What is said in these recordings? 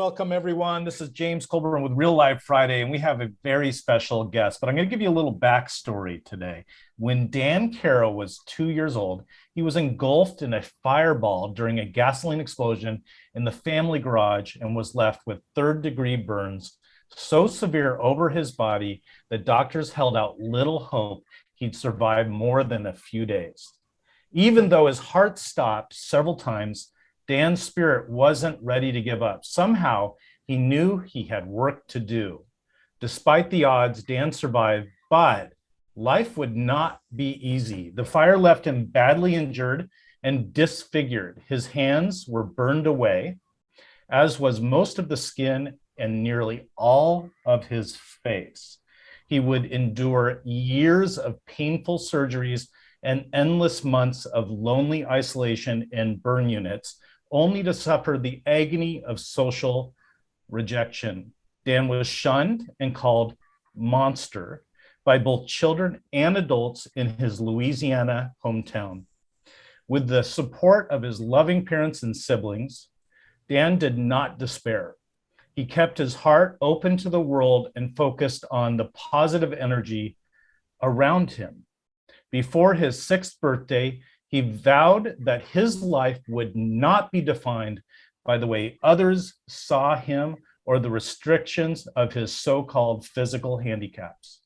Welcome, everyone. This is James Colburn with Real Life Friday, and we have a very special guest. But I'm going to give you a little backstory today. When Dan Caro was 2 years old, he was engulfed in a fireball during a gasoline explosion in the family garage and was left with third-degree burns so severe over his body that doctors held out little hope he'd survive more than a few days. Even though his heart stopped several times, Dan's spirit wasn't ready to give up. Somehow, he knew he had work to do. Despite the odds, Dan survived, but life would not be easy. The fire left him badly injured and disfigured. His hands were burned away, as was most of the skin and nearly all of his face. He would endure years of painful surgeries and endless months of lonely isolation in burn units, only to suffer the agony of social rejection. Dan was shunned and called monster by both children and adults in his Louisiana hometown. With the support of his loving parents and siblings, Dan did not despair. He kept his heart open to the world and focused on the positive energy around him. Before his 6th birthday, he vowed that his life would not be defined by the way others saw him or the restrictions of his so-called physical handicaps.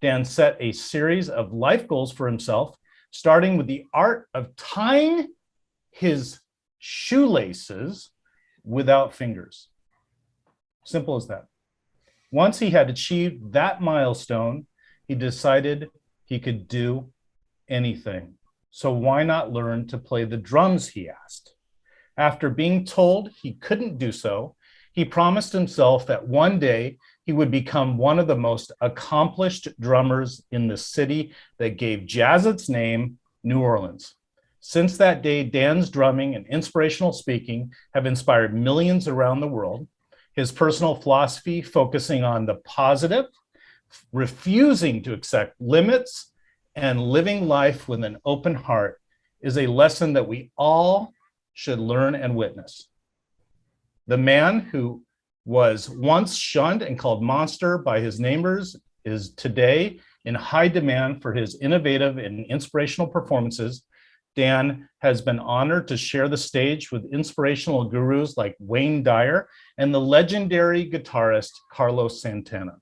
Dan set a series of life goals for himself, starting with the art of tying his shoelaces without fingers. Simple as that. Once he had achieved that milestone, he decided he could do anything. So why not learn to play the drums, he asked. After being told he couldn't do so, he promised himself that one day he would become one of the most accomplished drummers in the city that gave jazz its name, New Orleans. Since that day, Dan's drumming and inspirational speaking have inspired millions around the world. His personal philosophy, focusing on the positive, refusing to accept limits, and living life with an open heart, is a lesson that we all should learn and witness. The man who was once shunned and called monster by his neighbors is today in high demand for his innovative and inspirational performances. Dan has been honored to share the stage with inspirational gurus like Wayne Dyer and the legendary guitarist Carlos Santana.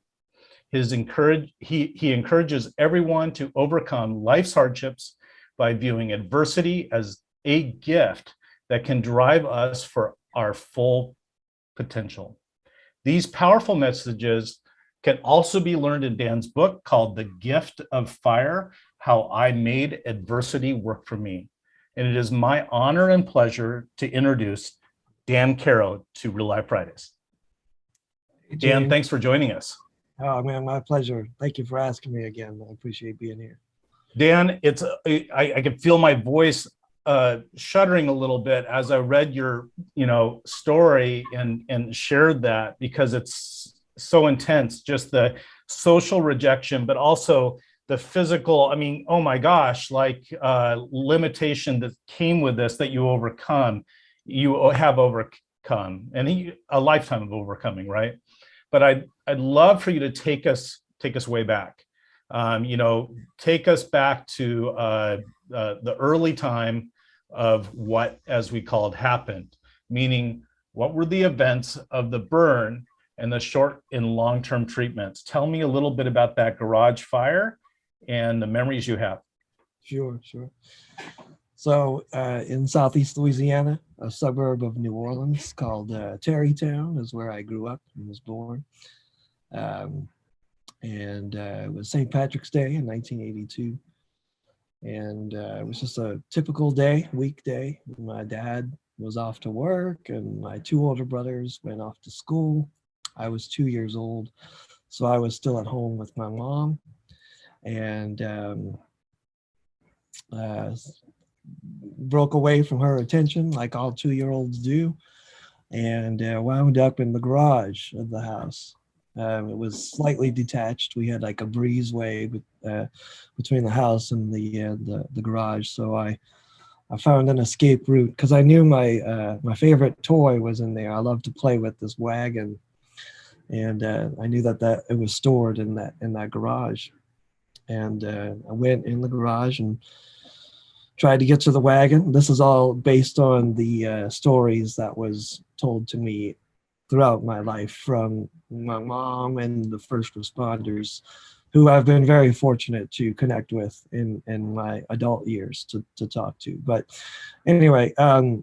He encourages everyone to overcome life's hardships by viewing adversity as a gift that can drive us for our full potential. These powerful messages can also be learned in Dan's book called The Gift of Fire: How I Made Adversity Work for Me. And it is my honor and pleasure to introduce Dan Caro to Real Life Fridays. Hey, Dan, thanks for joining us. Oh man, my pleasure. Thank you for asking me again. I appreciate being here. Dan, I can feel my voice shuddering a little bit as I read your story and shared that, because it's so intense, just the social rejection, but also the physical, I mean, oh my gosh, limitation that came with this that you have overcome, and a lifetime of overcoming, right? But I'd love for you to take us way back. Take us back to the early time of what, as we called, happened, meaning what were the events of the burn and the short and long-term treatments. Tell me a little bit about that garage fire and the memories you have. Sure. So in Southeast Louisiana, a suburb of New Orleans called Tarrytown is where I grew up and was born. It was St. Patrick's Day in 1982. And it was just a typical weekday. My dad was off to work and my 2 older brothers went off to school. I was 2 years old, so I was still at home with my mom. And broke away from her attention like all 2-year-olds do, and wound up in the garage of the house. It was slightly detached. We had like a breezeway between the house and the garage. So I I found an escape route because I knew my favorite toy was in there. I love to play with this wagon, and I knew that it was stored in that garage. And I went in the garage and tried to get to the wagon. This is all based on the stories that was told to me throughout my life from my mom and the first responders, who I've been very fortunate to connect with in my adult years to talk to. But anyway, so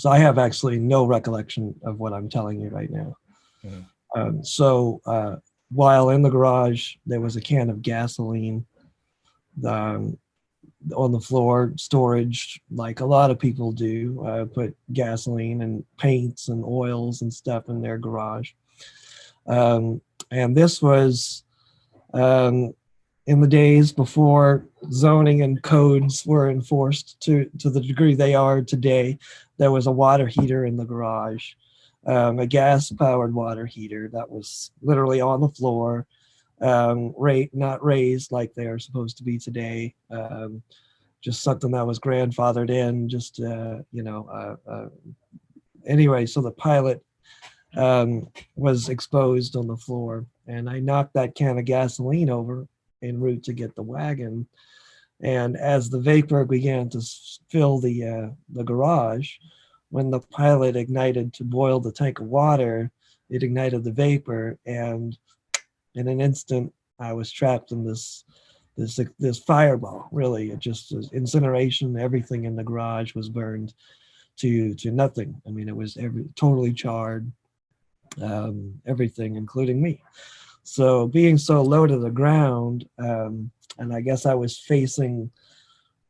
I have actually no recollection of what I'm telling you right now. So while in the garage, there was a can of gasoline on the floor, storage, like a lot of people do. Put gasoline and paints and oils and stuff in their garage. And this was in the days before zoning and codes were enforced to the degree they are today. There was a water heater in the garage, a gas-powered water heater that was literally on the floor, not raised like they are supposed to be today. Just something that was grandfathered in. Anyway, so the pilot was exposed on the floor, and I knocked that can of gasoline over en route to get the wagon. And as the vapor began to fill the garage, when the pilot ignited to boil the tank of water, it ignited the vapor, and in an instant, I was trapped in this fireball. Really, it just was incineration. Everything in the garage was burned to nothing. I mean, it was totally charred. Everything, including me. So being so low to the ground, and I guess I was facing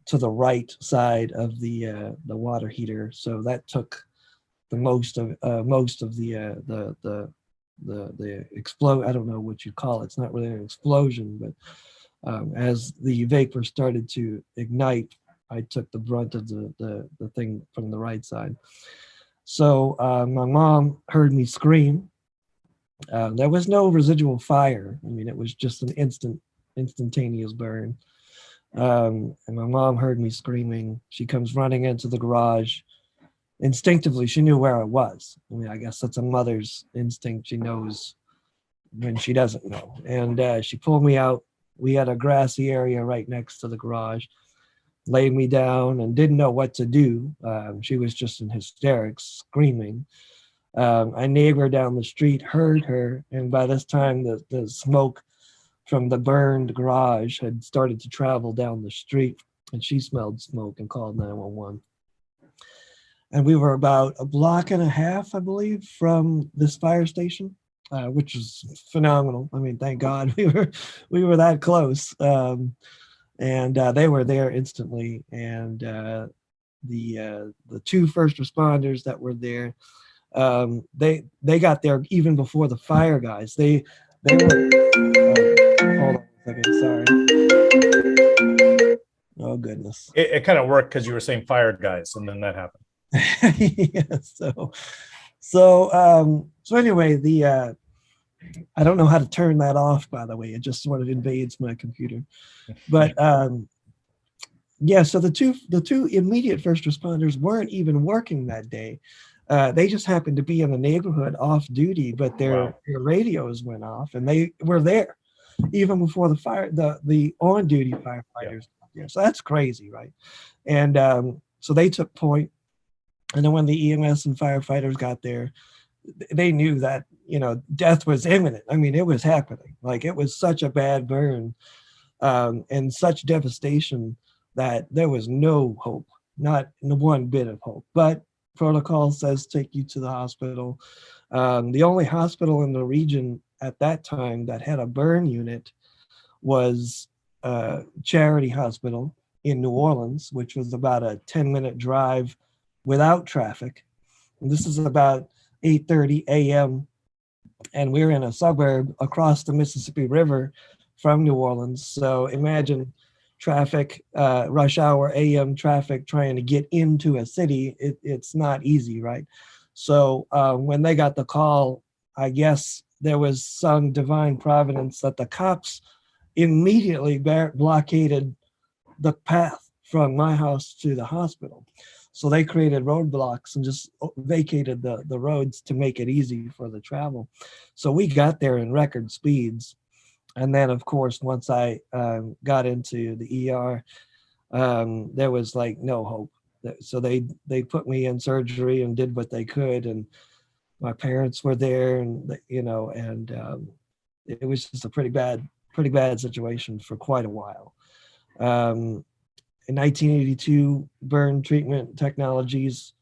to the right side of the water heater, so that took the most of the explode. I don't know what you call it. It's not really an explosion, but as the vapor started to ignite, I took the brunt of the thing from the right side. So my mom heard me scream. There was no residual fire. I mean, it was just an instantaneous burn. And my mom heard me screaming. She comes running into the garage. Instinctively, she knew where I was. I mean, I guess that's a mother's instinct. She knows when she doesn't know. And she pulled me out. We had a grassy area right next to the garage. Laid me down and didn't know what to do. She was just in hysterics, screaming. A neighbor down the street heard her, and by this time the smoke from the burned garage had started to travel down the street, and she smelled smoke and called 911. And we were about a block and a half, I believe, from this fire station, which was phenomenal. I mean, thank God we were that close. And they were there instantly. And the two first responders that were there, they got there even before the fire guys. They were. Hold on a second. Sorry. Oh goodness. It kind of worked because you were saying fire guys, and then that happened. Yeah. So anyway, I don't know how to turn that off, by the way. It just sort of invades my computer. But yeah, so the two immediate first responders weren't even working that day. They just happened to be in the neighborhood off duty, but their radios went off, and they were there even before the on duty firefighters got there. So that's crazy, right? And so they took point. And then when the EMS and firefighters got there, they knew that, death was imminent. I mean, it was happening. Like, it was such a bad burn and such devastation that there was no hope, not one bit of hope. But protocol says take you to the hospital. The only hospital in the region at that time that had a burn unit was Charity Hospital in New Orleans, which was about a 10-minute drive without traffic. And this is about 8:30 a.m. And we're in a suburb across the Mississippi River from New Orleans. So imagine traffic, rush hour AM traffic trying to get into a city. It's not easy, right? So when they got the call, I guess there was some divine providence that the cops immediately blockaded the path from my house to the hospital. So they created roadblocks and just vacated the roads to make it easy for the travel. So we got there in record speeds. And then, of course, once I got into the ER, there was like no hope. So they put me in surgery and did what they could. And my parents were there, and it was just a pretty bad situation for quite a while. In 1982, burn treatment technologies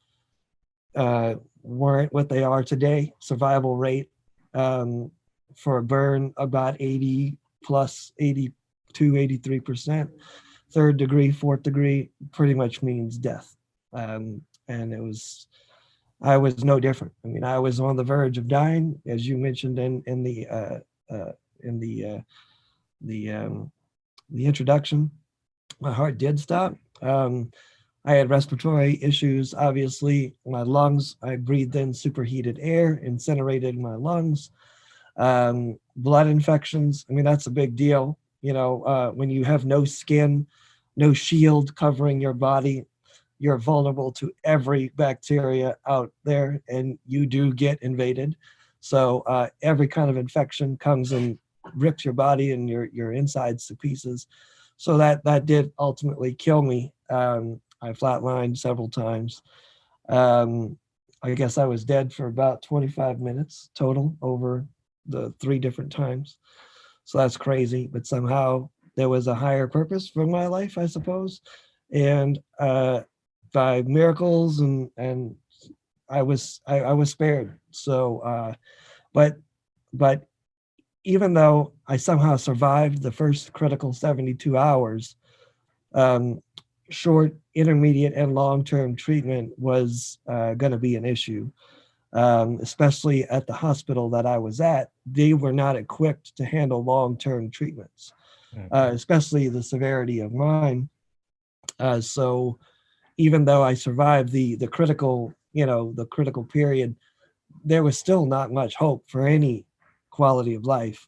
weren't what they are today. Survival rate for a burn about 80 plus 82, 83%. Third degree, fourth degree pretty much means death. And I was no different. I mean, I was on the verge of dying, as you mentioned in the introduction. My heart did stop. I had respiratory issues, obviously. My lungs, I breathed in superheated air, incinerated my lungs. Blood infections, I mean, that's a big deal. When you have no skin, no shield covering your body, you're vulnerable to every bacteria out there, and you do get invaded. So every kind of infection comes and rips your body and your insides to pieces. So that did ultimately kill me. I flatlined several times. I guess I was dead for about 25 minutes total over the 3 different times. So that's crazy, but somehow there was a higher purpose for my life, I suppose. And by miracles and I was spared. So, but even though I somehow survived the first critical 72 hours, short, intermediate, and long-term treatment was going to be an issue, especially at the hospital that I was at. They were not equipped to handle long-term treatments, especially the severity of mine. So even though I survived the critical, the critical period, there was still not much hope for any quality of life.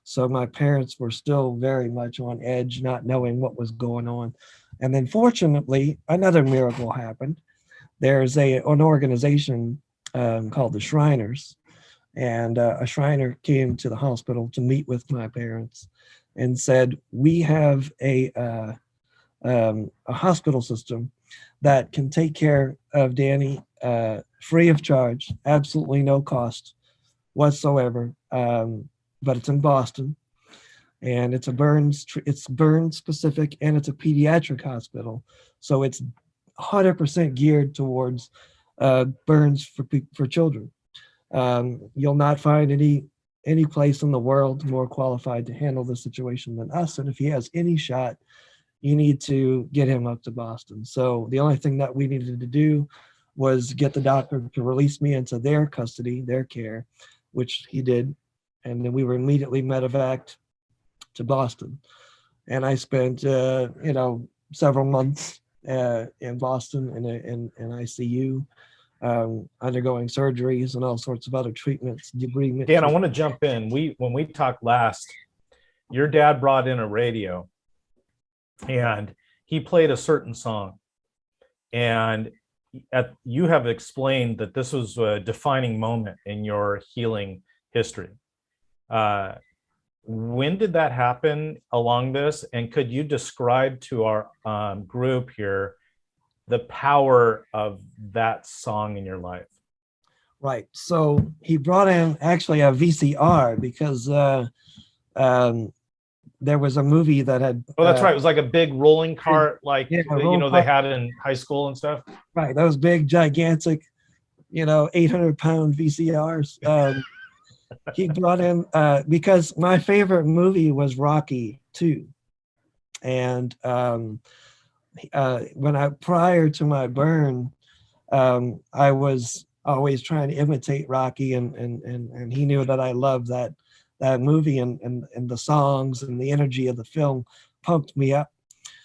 So my parents were still very much on edge, not knowing what was going on. And then fortunately, another miracle happened. There's an organization called the Shriners, and a Shriner came to the hospital to meet with my parents and said, we have a hospital system that can take care of Danny free of charge, absolutely no cost whatsoever. But it's in Boston, and it's burn specific, and it's a pediatric hospital, so it's 100% geared towards burns for children. You'll not find any place in the world more qualified to handle the situation than us. And if he has any shot, you need to get him up to Boston. So the only thing that we needed to do was get the doctor to release me into their custody, their care, which he did. And then we were immediately medevaced to Boston. And I spent, several months in Boston in ICU, undergoing surgeries and all sorts of other treatments, debridement. Dan, I want to jump in. When we talked last, your dad brought in a radio, and he played a certain song. And you have explained that this was a defining moment in your healing history. When did that happen along this? And could you describe to our group here the power of that song in your life? Right. So he brought in actually a VCR because there was a movie that had. Oh, that's right. It was like a big rolling cart, like, yeah, they had in high school and stuff. Right. Those big, gigantic, 800-pound VCRs. He brought in because my favorite movie was Rocky 2. And prior to my burn, I was always trying to imitate Rocky, and he knew that I loved that movie, and the songs and the energy of the film pumped me up.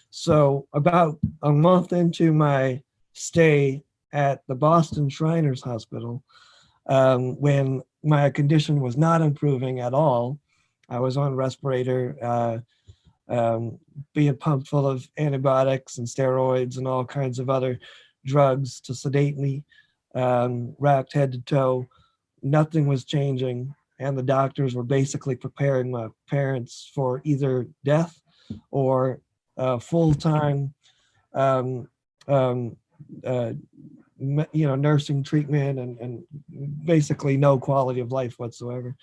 So about a month into my stay at the Boston Shriners Hospital, when my condition was not improving at all, I was on respirator. being pumped full of antibiotics and steroids and all kinds of other drugs to sedate me, wrapped head to toe. Nothing was changing. And the doctors were basically preparing my parents for either death or full-time, um, um, uh, nursing treatment and basically no quality of life whatsoever.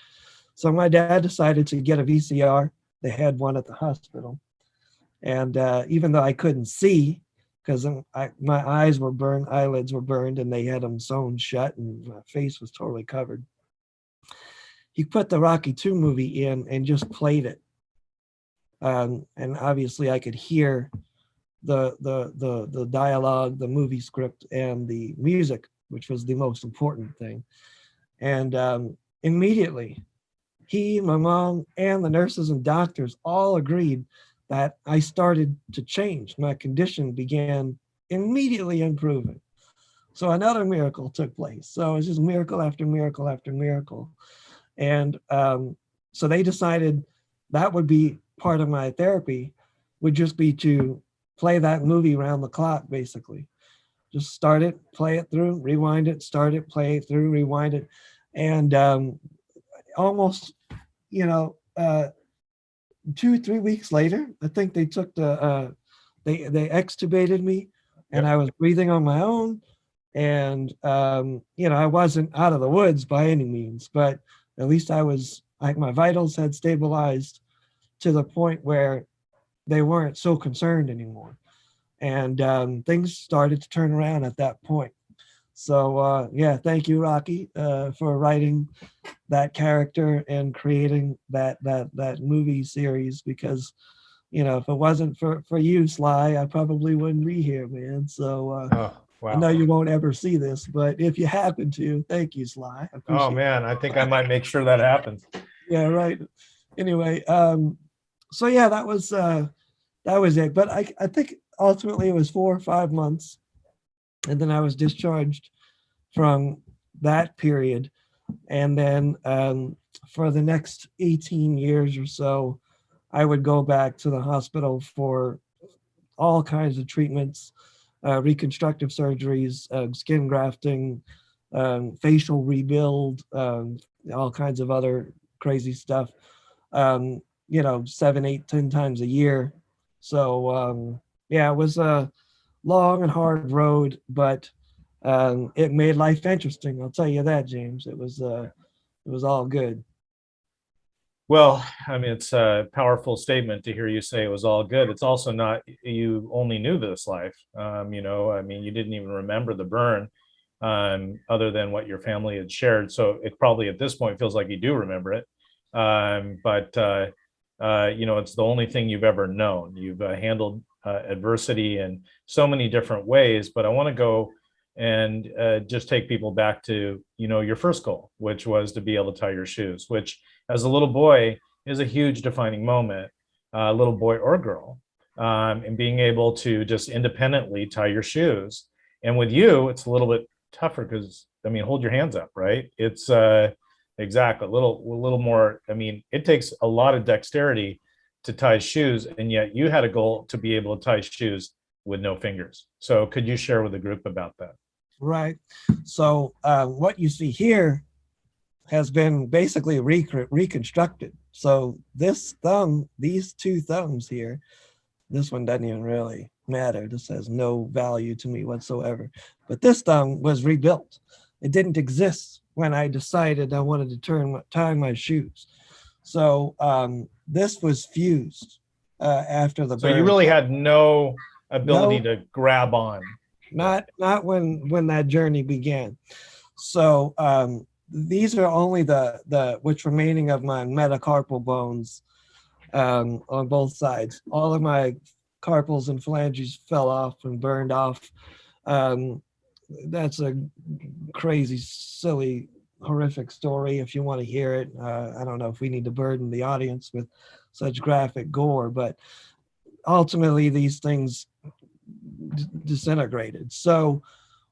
So my dad decided to get a VCR. They had one at the hospital. And even though I couldn't see, because my eyes were burned, eyelids were burned, and they had them sewn shut, and my face was totally covered. He put the Rocky 2 movie in and just played it. And obviously I could hear the dialogue, the movie script, and the music, which was the most important thing. And immediately, he, my mom, and the nurses and doctors all agreed that I started to change. My condition began immediately improving. So another miracle took place. So it was just miracle after miracle after miracle. And so they decided that would be part of my therapy, would just be to play that movie around the clock, basically. Just start it, play it through, rewind it, start it, play it through, rewind it. And almost, 2-3 weeks later, I think they took they extubated me, and I was breathing on my own. And, I wasn't out of the woods by any means, but at least my vitals had stabilized to the point where they weren't so concerned anymore. And things started to turn around at that point. So, thank you, Rocky, for writing that character and creating that movie series, because, if it wasn't for you, Sly, I probably wouldn't be here, man. So Wow. I know you won't ever see this, but if you happen to, thank you, Sly. Oh man, I think I might make sure that happens. Yeah, right. Anyway, so yeah, that was it. But I think ultimately it was 4 or 5 months, and then I was discharged from that period. And then for the next 18 years or so, I would go back to the hospital for all kinds of treatments, reconstructive surgeries, skin grafting, facial rebuild, all kinds of other crazy stuff, 7, 8, 10 times a year. So it was a long and hard road, but it made life interesting. I'll tell you that, James. It was all good. Well, I mean, it's a powerful statement to hear you say it was all good. It's also not, you only knew this life. I mean, you didn't even remember the burn, other than what your family had shared. So it probably at this point feels like you do remember it. But it's the only thing you've ever known. You've handled adversity in so many different ways. But I want to go and just take people back to, your first goal, which was to be able to tie your shoes, which as a little boy is a huge defining moment, little boy or girl, and being able to just independently tie your shoes. And with you, it's a little bit tougher because, I mean, hold your hands up, right? It's exactly a little more. I mean, it takes a lot of dexterity to tie shoes, and yet you had a goal to be able to tie shoes with no fingers. So could you share with the group about that? Right. So what you see here has been basically reconstructed. So this thumb, these 2 thumbs here, this one doesn't even really matter. This has no value to me whatsoever. But this thumb was rebuilt. It didn't exist when I decided I wanted to tie my shoes. So this was fused after the burn. So you really had no ability to grab on. Not when that journey began. So these are only the which remaining of my metacarpal bones on both sides. All of my carpals and phalanges fell off and burned off. That's a crazy, silly, horrific story. If you want to hear it, I don't know if we need to burden the audience with such graphic gore, but ultimately these things disintegrated. So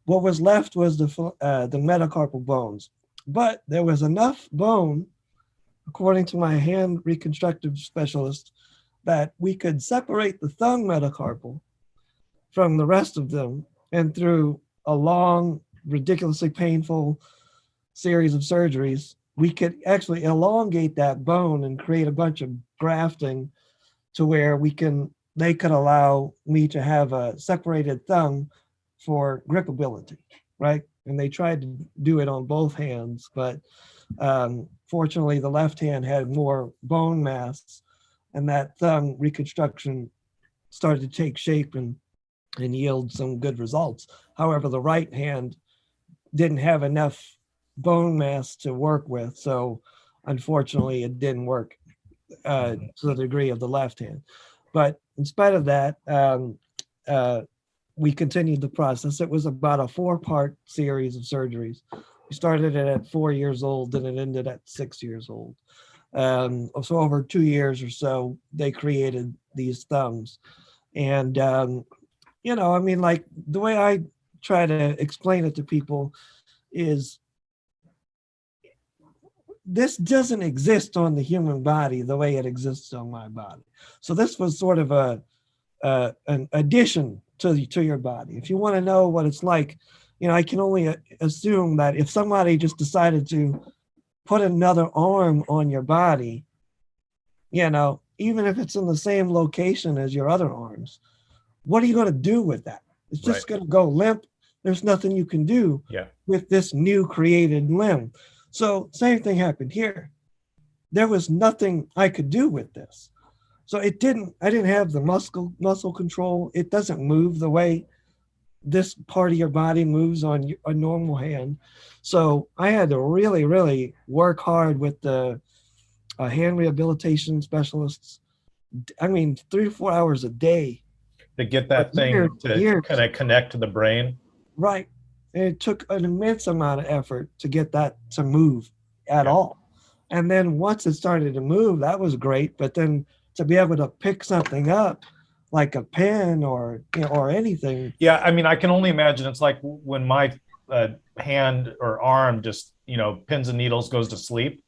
what was left was the metacarpal bones, but there was enough bone, according to my hand reconstructive specialist, that we could separate the thumb metacarpal from the rest of them, and through a long, ridiculously painful series of surgeries, we could actually elongate that bone and create a bunch of grafting to where they could allow me to have a separated thumb for gripability, right? And they tried to do it on both hands, but fortunately the left hand had more bone mass, and that thumb reconstruction started to take shape and yield some good results. However, the right hand didn't have enough bone mass to work with, so unfortunately it didn't work to the degree of the left hand. But in spite of that, we continued the process. It was about a 4-part series of surgeries. We started it at 4 years old, and it ended at 6 years old. So over 2 years or so, they created these thumbs. And, I mean, like, the way I try to explain it to people is this doesn't exist on the human body the way it exists on my body. So this was sort of an addition to your body. If you want to know what it's like, I can only assume that if somebody just decided to put another arm on your body, even if it's in the same location as your other arms, what are you going to do with that? It's just going to go limp. There's nothing you can do with this new created limb. So same thing happened here. There was nothing I could do with this. So I didn't have the muscle control. It doesn't move the way this part of your body moves on a normal hand. So I had to really, really work hard with the hand rehabilitation specialists. I mean, 3 to 4 hours a day. To get that thing to kind of connect to the brain. Right. And it took an immense amount of effort to get that to move at all. And then once it started to move, that was great. But then to be able to pick something up like a pen or anything. Yeah, I mean, I can only imagine. It's like when my hand or arm just, pins and needles goes to sleep.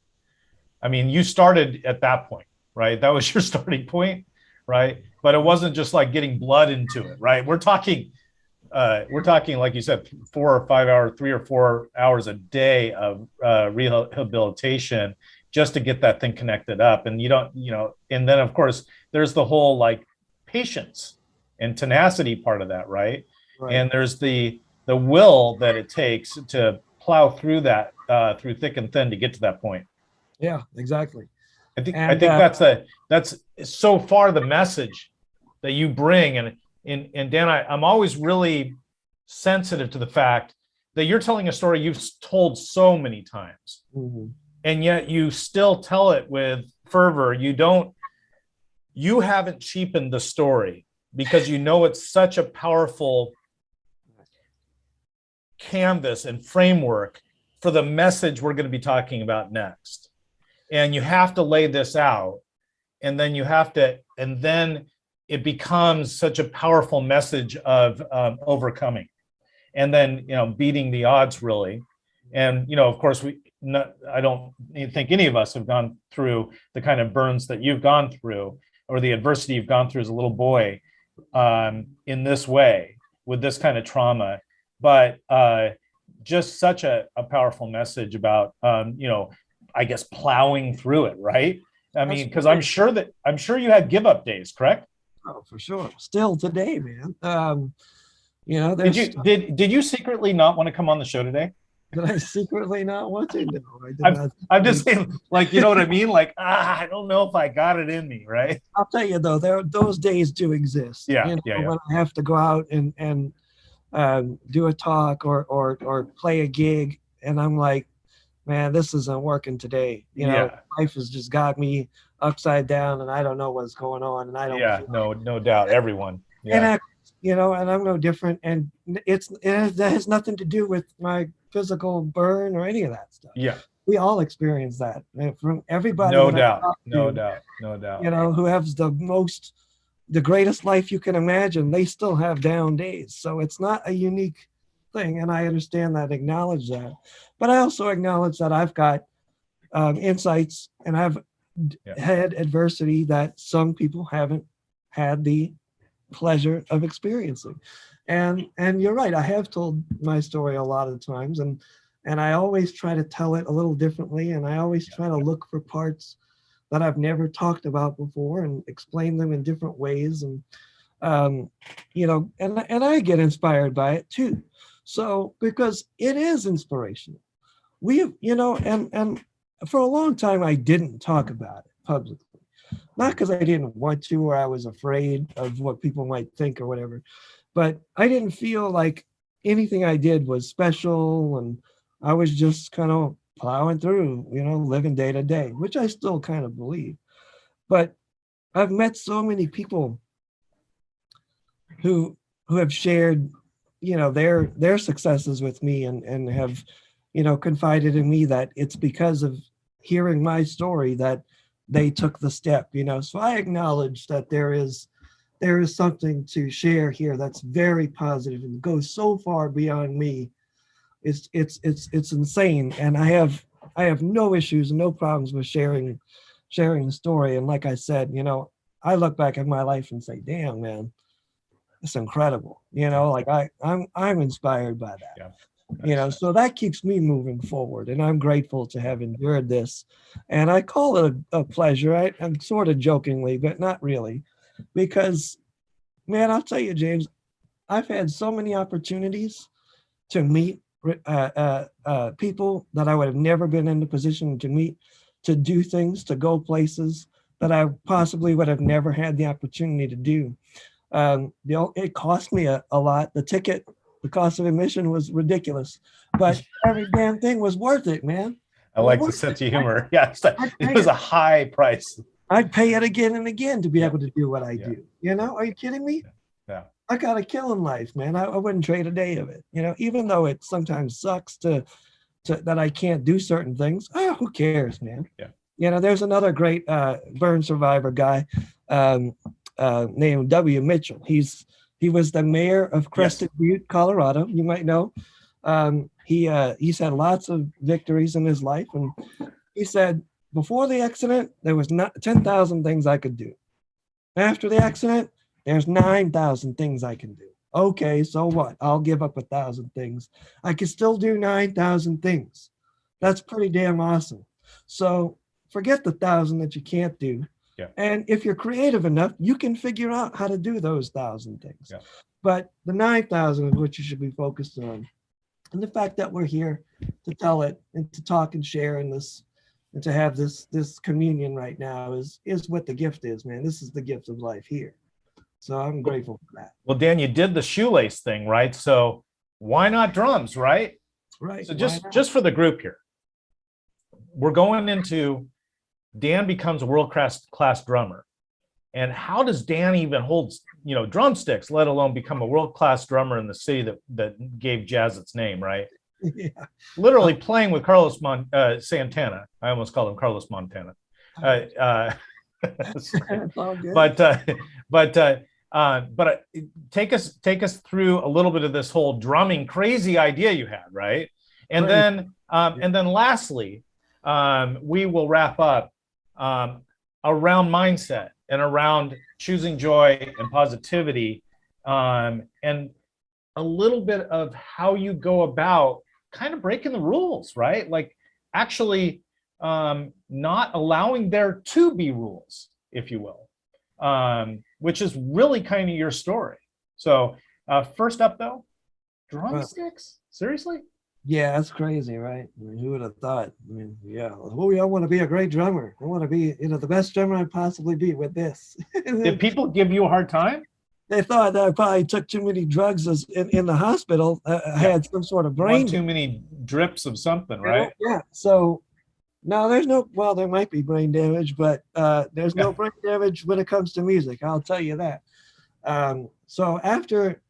I mean, you started at that point, right? That was your starting point, right? But it wasn't just like getting blood into it, right? We're talking, like you said, 4 or 5 hours, 3 or 4 hours a day of rehabilitation just to get that thing connected up. And and then of course there's the whole like patience and tenacity part of that, right? And there's the will that it takes to plow through that through thick and thin to get to that point. Yeah, exactly. I think that's so far the message that you bring. And Dan, I'm always really sensitive to the fact that you're telling a story you've told so many times, and yet you still tell it with fervor. You haven't cheapened the story because it's such a powerful canvas and framework for the message we're going to be talking about next. And you have to lay this out, and then then it becomes such a powerful message of overcoming, and then beating the odds, really. And of course I don't think any of us have gone through the kind of burns that you've gone through, or the adversity you've gone through as a little boy, in this way, with this kind of trauma. But just such a powerful message about I guess plowing through it, right? I mean, because I'm sure you had give up days, correct? Oh, for sure. Still today, man. Did you secretly not want to come on the show today? Did I secretly not want to? No, I did not. I'm just saying, like, you know what I mean? Like, I don't know if I got it in me, right? I'll tell you though, those days do exist. Yeah, when I have to go out and do a talk or play a gig, and I'm like, man, this isn't working today. Life has just got me upside down, and I don't know what's going on, and I don't. Yeah, no doubt, everyone. Yeah. And I'm no different, and that has nothing to do with my physical burn or any of that stuff. Yeah, we all experience that from everybody. No doubt. Who has the greatest life you can imagine, they still have down days. So it's not a unique thing, and I understand that, acknowledge that. But I also acknowledge that I've got insights, and I've Yeah. had adversity that some people haven't had the pleasure of experiencing. And you're right, I have told my story a lot of times, and I always try to tell it a little differently, and I always try to look for parts that I've never talked about before and explain them in different ways. And and I get inspired by it too. So because it is inspirational. And for a long time I didn't talk about it publicly. Not because I didn't want to or I was afraid of what people might think or whatever, but I didn't feel like anything I did was special, and I was just kind of plowing through, living day to day, which I still kind of believe. But I've met so many people who have shared, their successes with me, and have, confided in me that it's because of hearing my story that they took the step. So I acknowledge that there is something to share here that's very positive and goes so far beyond me. It's insane, and I have no issues and no problems with sharing the story. And like I said, I look back at my life and say, damn, man, it's incredible. Like I'm inspired by that. Yeah. So that keeps me moving forward, and I'm grateful to have endured this. And I call it a pleasure. I'm sort of jokingly, but not really, because, man, I'll tell you, James, I've had so many opportunities to meet people that I would have never been in the position to meet, to do things, to go places that I possibly would have never had the opportunity to do. It cost me a lot. The cost of admission was ridiculous, but every damn thing was worth it, man. I like the sense of humor. Yeah, it was a high price. I'd pay it again and again to be able to do what I do. Are you kidding me? Yeah. I got a killing life, man. I wouldn't trade a day of it. Even though it sometimes sucks to that I can't do certain things. Oh, who cares, man? Yeah. There's another great burn survivor guy named W. Mitchell. He was the mayor of Crested Butte, Colorado. You might know. He's had lots of victories in his life, and he said before the accident there was not 10,000 things I could do. After the accident, there's 9,000 things I can do. Okay, so what? I'll give up 1,000 things. I can still do 9,000 things. That's pretty damn awesome. So forget the 1,000 that you can't do. Yeah. And if you're creative enough, you can figure out how to do those 1,000 things. Yeah. But the 9,000 is what you should be focused on. And the fact that we're here to tell it and to talk and share in this, and to have this communion right now is what the gift is, man. This is the gift of life here. So I'm grateful for that. Well, Dan, you did the shoelace thing, right? So why not drums, right? Right. So just for the group here, we're going into Dan becomes a world-class drummer. And how does Dan even hold, drumsticks, let alone become a world-class drummer in the city that gave jazz its name, right? Yeah. Literally playing with Carlos Santana. I almost called him Carlos Montana. But take us through a little bit of this whole drumming crazy idea you had, right? And then lastly, we will wrap up around mindset and around choosing joy and positivity, and a little bit of how you go about kind of breaking the rules, right? Like actually not allowing there to be rules, if you will, which is really kind of your story. So first up though, drumsticks? Seriously? Yeah, that's crazy, right? I mean, who would have thought? I mean, yeah. Oh, I want to be a great drummer. I want to be, the best drummer I possibly be with this. Did people give you a hard time? They thought that I probably took too many drugs in the hospital. I had some sort of brain. Too many drips of something, right? Yeah. So no, there might be brain damage, but there's no brain damage when it comes to music. I'll tell you that. So after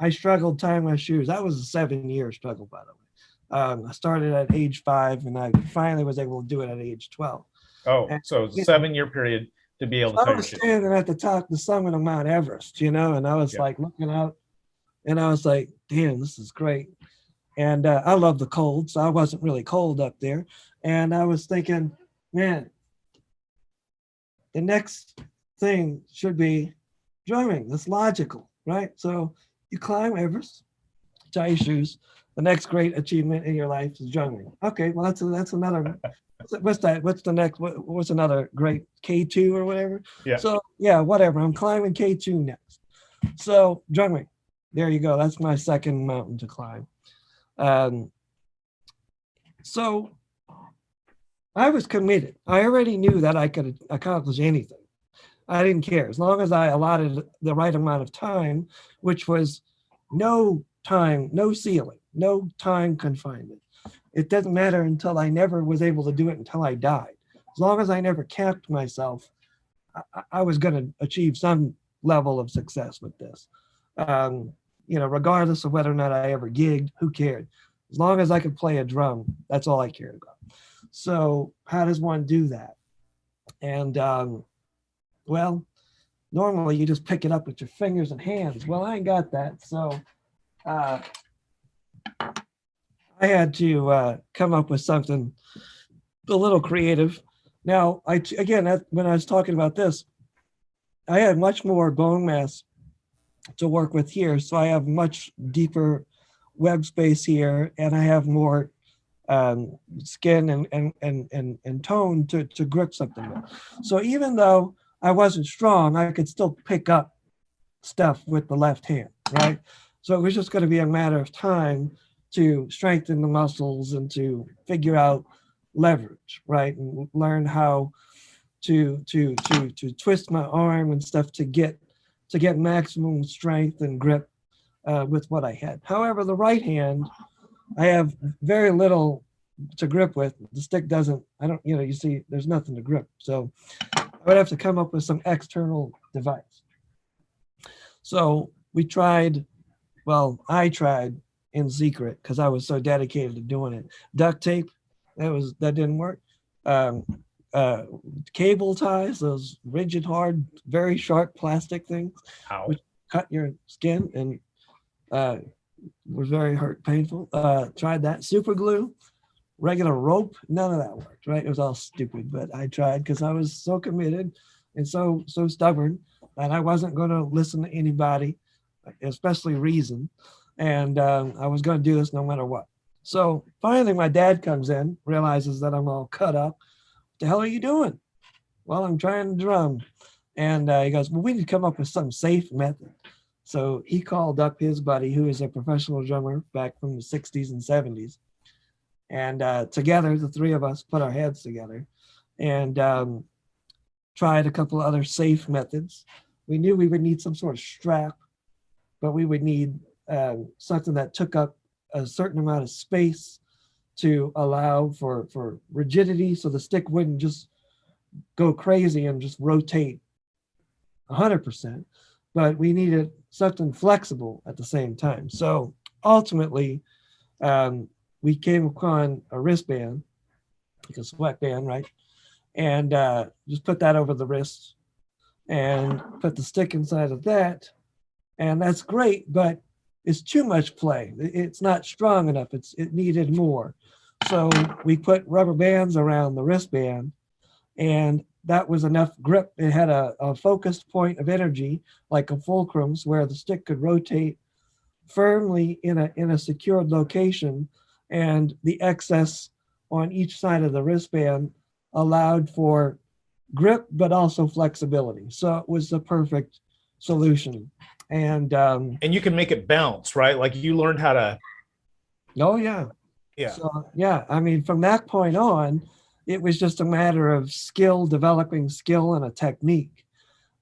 I struggled tying my shoes. That was a 7-year struggle, by the way. I started at age 5, and I finally was able to do it at age 12. Oh, so it's a 7-year period to be able to tie your shoes. I was standing at the top of the summit of Mount Everest, and I was like looking out, and I was like, damn, this is great. And I love the cold, so I wasn't really cold up there. And I was thinking, man, the next thing should be drumming. That's logical, right? So you climb Everest, tie your shoes. The next great achievement in your life is drumming. Okay, well that's another. What's that? What's the next? What's another great K2 or whatever? Yeah. So yeah, whatever. I'm climbing K2 next. So drumming. There you go. That's my second mountain to climb. So I was committed. I already knew that I could accomplish anything. I didn't care as long as I allotted the right amount of time, which was no time, no ceiling, no time confinement. It doesn't matter until I never was able to do it until I died. As long as I never capped myself, I was going to achieve some level of success with this. Regardless of whether or not I ever gigged, who cared? As long as I could play a drum, that's all I cared about. So how does one do that? And well, normally you just pick it up with your fingers and hands. Well, I ain't got that. So I had to come up with something a little creative. Now, when I was talking about this, I had much more bone mass to work with here. So I have much deeper web space here, and I have more skin and tone to grip something with. So even though I wasn't strong, I could still pick up stuff with the left hand, right? So it was just going to be a matter of time to strengthen the muscles and to figure out leverage, right? And learn how to twist my arm and stuff to get maximum strength and grip with what I had. However, the right hand, I have very little to grip with. The stick doesn't, you see, there's nothing to grip. So I would have to come up with some external device. So I tried in secret because I was so dedicated to doing it. Duct tape, that didn't work. Cable ties, those rigid, hard, very sharp plastic things, which cut your skin and was very painful. Tried that. Super glue, regular rope, none of that worked, right? It was all stupid, but I tried because I was so committed and so stubborn that I wasn't going to listen to anybody, especially reason. And I was going to do this no matter what. So finally, my dad comes in, realizes that I'm all cut up. What the hell are you doing? Well, I'm trying to drum. And he goes, well, we need to come up with some safe method. So he called up his buddy, who is a professional drummer back from the 60s and 70s. And together, the three of us put our heads together and tried a couple of other safe methods. We knew we would need some sort of strap, but we would need something that took up a certain amount of space to allow for rigidity so the stick wouldn't just go crazy and just rotate 100%, but we needed something flexible at the same time. So ultimately, we came upon a wristband, like a sweatband, right? And just put that over the wrist and put the stick inside of that. And that's great, but it's too much play. It's not strong enough. It needed more. So we put rubber bands around the wristband, and that was enough grip. It had a focused point of energy, like a fulcrums, where the stick could rotate firmly in a secured location, and the excess on each side of the wristband allowed for grip, but also flexibility. So it was the perfect solution. And you can make it bounce, right? Like you learned how to. Oh yeah. Yeah. So yeah, I mean, from that point on, it was just a matter of developing skill and a technique,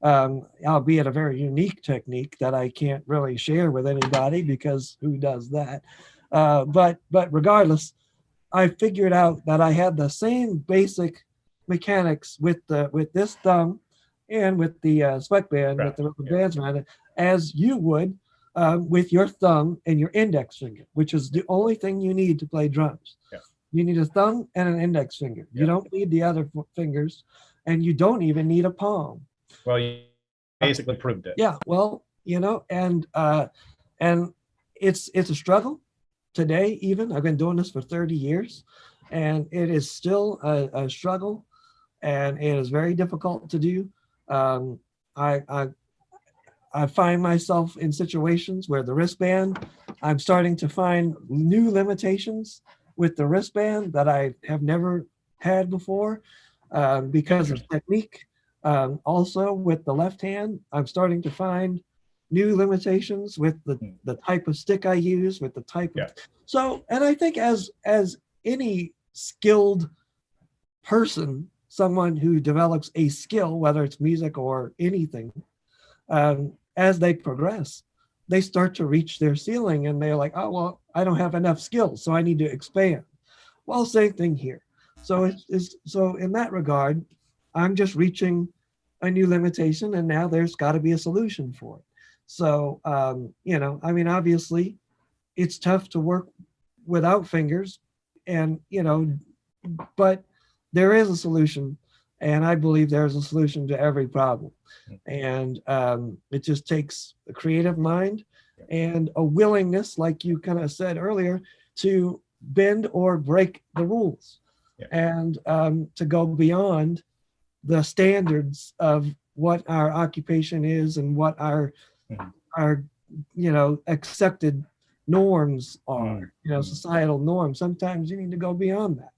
albeit a very unique technique that I can't really share with anybody because who does that? But regardless, I figured out that I had the same basic mechanics with this thumb and with the sweatband, with the rubber bands around it, as you would with your thumb and your index finger, which is the only thing you need to play drums. Yeah. You need a thumb and an index finger. Yeah. You don't need the other fingers, and you don't even need a palm. Well, you basically proved it. Yeah, well, and it's a struggle today. Even I've been doing this for 30 years, and it is still a struggle. and it is very difficult to do. Um, I find myself in situations where the wristband, I'm starting to find new limitations with the wristband that I have never had before because of technique. Also, with the left hand, I'm starting to find new limitations with the type of stick I use, with the type of. So, and I think as any skilled person, someone who develops a skill, whether it's music or anything, as they progress, they start to reach their ceiling and they're like, oh, well, I don't have enough skills, so I need to expand. Well, same thing here. So so in that regard, I'm just reaching a new limitation, and now there's got to be a solution for it. So, I mean, obviously, it's tough to work without fingers, and but there is a solution, and I believe there's a solution to every problem. And it just takes a creative mind and a willingness, like you kind of said earlier, to bend or break the rules and to go beyond the standards of what our occupation is and what our accepted norms are, societal norms. Sometimes you need to go beyond that.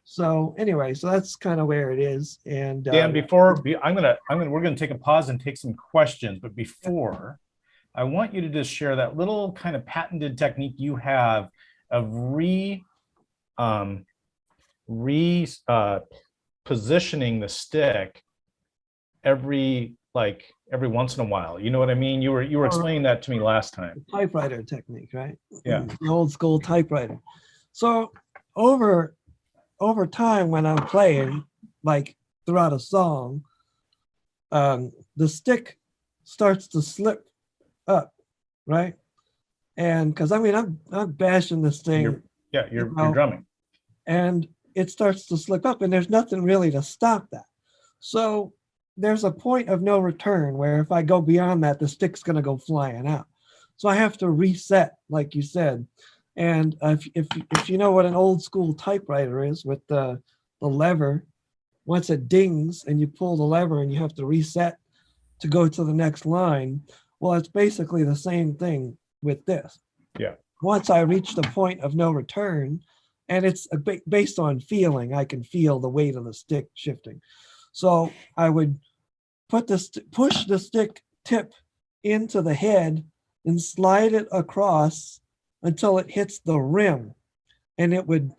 So anyway, so that's kind of where it is. And Dan, we're gonna take a pause and take some questions, but before, I want you to just share that little kind of patented technique you have of positioning the stick every once in a while. You know what I mean? You were explaining that to me last time. Typewriter technique, right? Yeah. The old school typewriter. So over time, when I'm playing, like throughout a song, the stick starts to slip up, right? And because I mean, I'm bashing this thing. You're drumming. And it starts to slip up, and there's nothing really to stop that. So there's a point of no return where if I go beyond that, the stick's going to go flying out. So I have to reset, like you said. And if you know what an old school typewriter is with the lever, once it dings and you pull the lever and you have to reset to go to the next line, well, it's basically the same thing with this. Yeah. Once I reach the point of no return, and it's based on feeling, I can feel the weight of the stick shifting. So I would push the stick tip into the head and slide it across until it hits the rim, and it would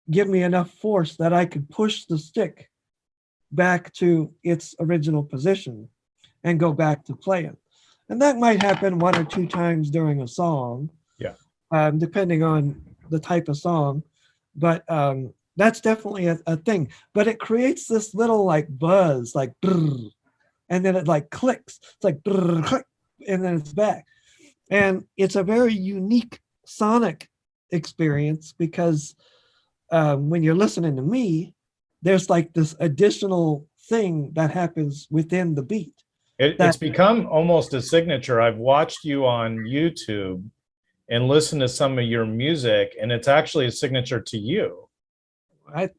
give me enough force that I could push the stick back to its original position and go back to playing. And that might happen 1 or 2 times during a song, depending on the type of song. But that's definitely a thing. But it creates this little like buzz, like brrr, and then it like clicks. It's like brrr, click, and then it's back. And it's a very unique sonic experience because when you're listening to me, there's like this additional thing that happens within the beat. It's become almost a signature. I've watched you on YouTube and listened to some of your music, and it's actually a signature to you. I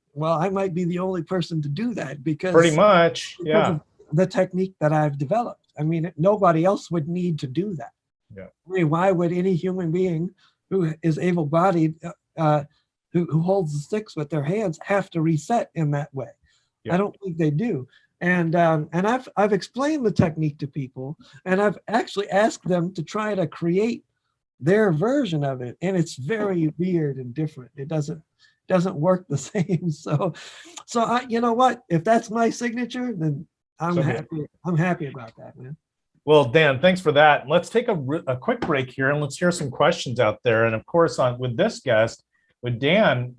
might be the only person to do that because pretty much, of the technique that I've developed. I mean, nobody else would need to do that. Yeah. I mean, why would any human being who is able-bodied, who holds the sticks with their hands, have to reset in that way? I don't think they do. And I've explained the technique to people, and I've actually asked them to try to create their version of it, and it's very weird and different. It doesn't work the same. So I, you know what? If that's my signature, then I'm happy. I'm happy about that, man. Well, Dan, thanks for that. Let's take a quick break here and let's hear some questions out there. And of course, with this guest, with Dan,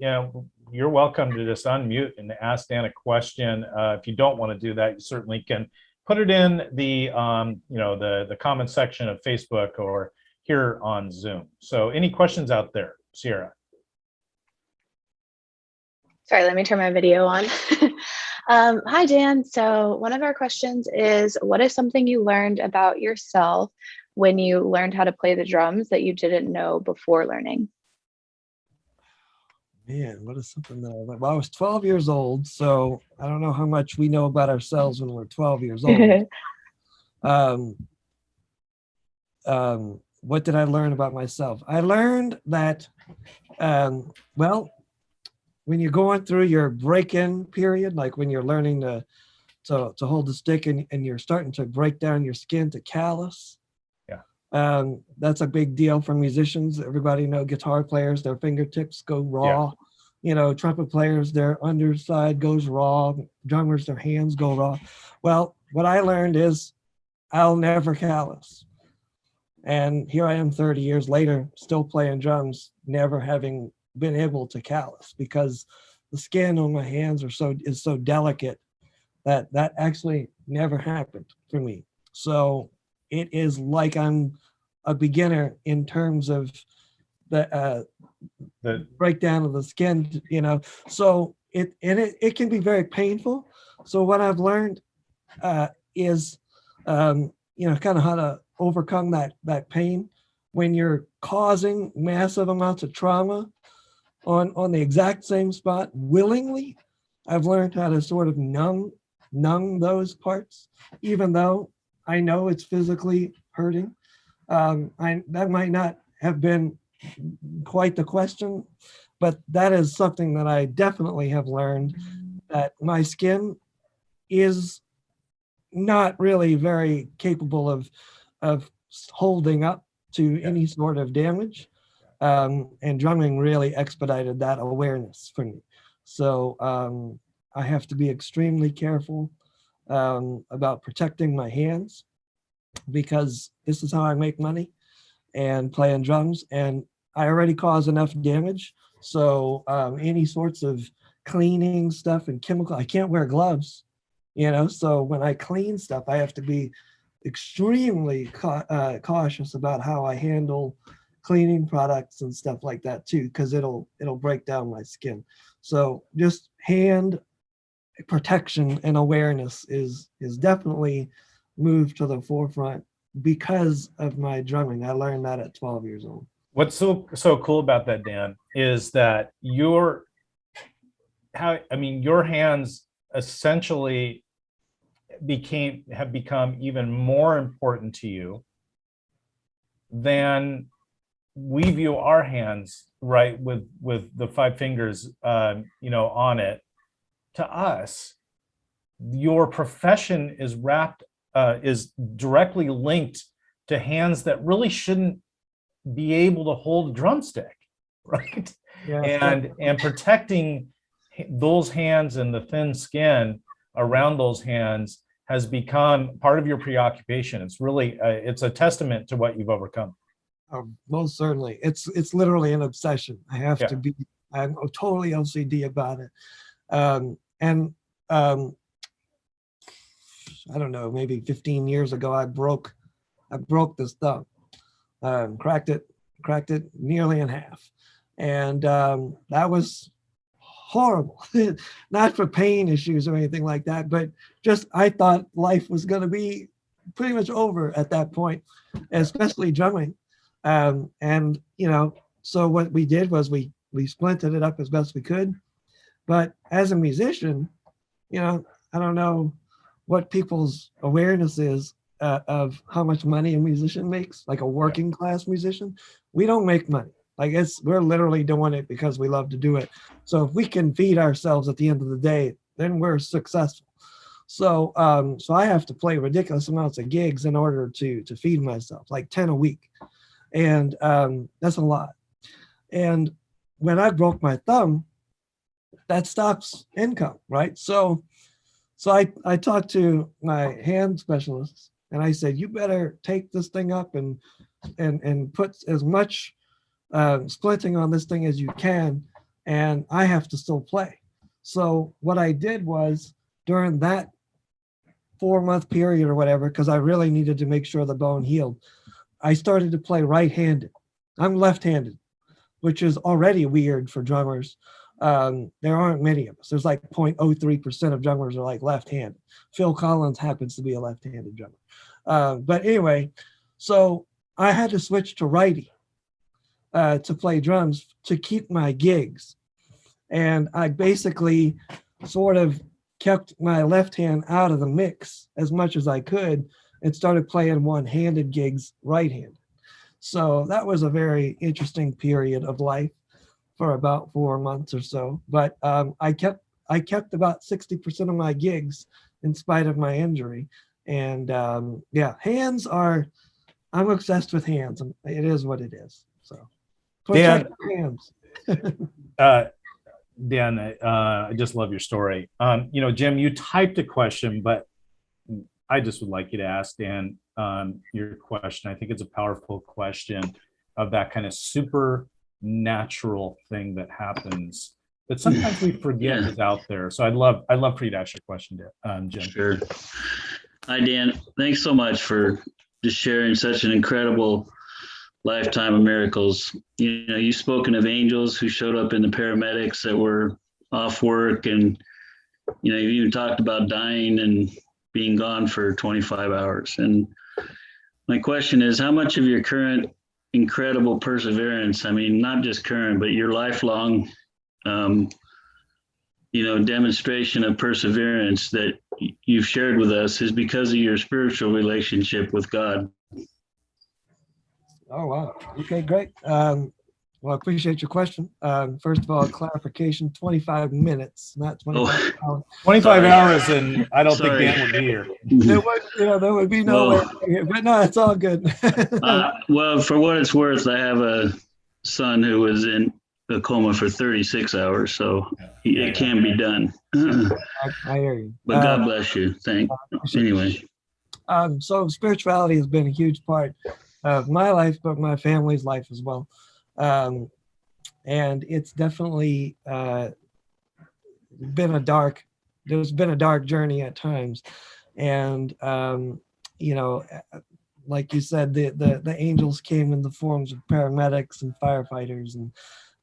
you're welcome to just unmute and ask Dan a question. If you don't want to do that, you certainly can put it in the the comment section of Facebook or here on Zoom. So any questions out there, Sierra? Sorry, let me turn my video on. Hi, Dan. So one of our questions is, what is something you learned about yourself when you learned how to play the drums that you didn't know before learning? Man, what is something that I learned? Well, I was 12 years old, so I don't know how much we know about ourselves when we're 12 years old. Um, what did I learn about myself? I learned that, well, when you're going through your break-in period, like when you're learning to hold the stick and you're starting to break down your skin to callus, that's a big deal for musicians. Everybody know guitar players, their fingertips go raw. Trumpet players, their underside goes raw. Drummers, their hands go raw. Well, what I learned is I'll never callus. And here I am 30 years later, still playing drums, never having been able to callus because the skin on my hands is so delicate that actually never happened for me. So it is like I'm a beginner in terms of the breakdown of the skin, So it can be very painful. So what I've learned is, kind of how to overcome that pain when you're causing massive amounts of trauma on the exact same spot willingly. I've learned how to sort of numb those parts, even though I know it's physically hurting. That might not have been quite the question, but that is something that I definitely have learned, that my skin is not really very capable of holding up to any sort of damage. And drumming really expedited that awareness for me. So I have to be extremely careful about protecting my hands, because this is how I make money and playing drums. And I already cause enough damage. So any sorts of cleaning stuff and chemical, I can't wear gloves, so when I clean stuff, I have to be extremely cautious about how I handle cleaning products and stuff like that too, because it'll break down my skin. So just hand protection and awareness is definitely moved to the forefront because of my drumming. I learned that at 12 years old. What's so cool about that, Dan, is that your hands essentially have become even more important to you than we view our hands, right, with the five fingers on it. To us, your profession is directly linked to hands that really shouldn't be able to hold a drumstick, right? And protecting those hands and the thin skin around those hands has become part of your preoccupation. It's really it's a testament to what you've overcome. Most certainly. It's literally an obsession. I'm totally OCD about it. I don't know, maybe 15 years ago, I broke this thumb, cracked it nearly in half. And that was horrible. Not for pain issues or anything like that, but just I thought life was going to be pretty much over at that point, especially drumming. So what we did was we splinted it up as best we could. But as a musician, I don't know what people's awareness is of how much money a musician makes, like a working class musician. We don't make money. We're literally doing it because we love to do it. So if we can feed ourselves at the end of the day, then we're successful. So I have to play ridiculous amounts of gigs in order to feed myself, like 10 a week. And that's a lot. And when I broke my thumb, that stops income, right? So I talked to my hand specialists and I said, you better take this thing up and put as much splitting on this thing as you can, and I have to still play. So what I did was, during that 4-month period or whatever, because I really needed to make sure the bone healed, I started to play right-handed. I'm left-handed, which is already weird for drummers. There aren't many of us. There's like 0.03% of drummers are like left-handed. Phil Collins happens to be a left-handed drummer. But anyway, so I had to switch to righty to play drums to keep my gigs. And I basically sort of kept my left hand out of the mix as much as I could and started playing one-handed gigs right-handed. So that was a very interesting period of life for about 4 months or so. But I kept about 60% of my gigs in spite of my injury. And yeah, I'm obsessed with hands. It is what it is. So Dan, hands. uh, Dan, I just love your story. Jim, you typed a question, but I just would like you to ask Dan your question. I think it's a powerful question of that kind of supernatural thing that happens that sometimes we forget is out there. So I'd love for you to ask your question, Jim. Sure. Hi, Dan. Thanks so much for just sharing such an incredible lifetime of miracles. You've spoken of angels who showed up in the paramedics that were off work, and you even talked about dying and being gone for 25 hours. And my question is, how much of your current incredible perseverance, I mean, not just current, but your lifelong, demonstration of perseverance that you've shared with us is because of your spiritual relationship with God? Oh, wow. Okay, great. Well, I appreciate your question. First of all, clarification, 25 minutes, not 25 hours. 25 hours, and I don't think Dan would be here. There would be no way. But no, it's all good. Well, for what it's worth, I have a son who was in a coma for 36 hours, so it can be done. I hear you. But God bless you. Anyway. So spirituality has been a huge part of my life, but my family's life as well. And it's definitely been a dark journey at times. And, like you said, the angels came in the forms of paramedics and firefighters, and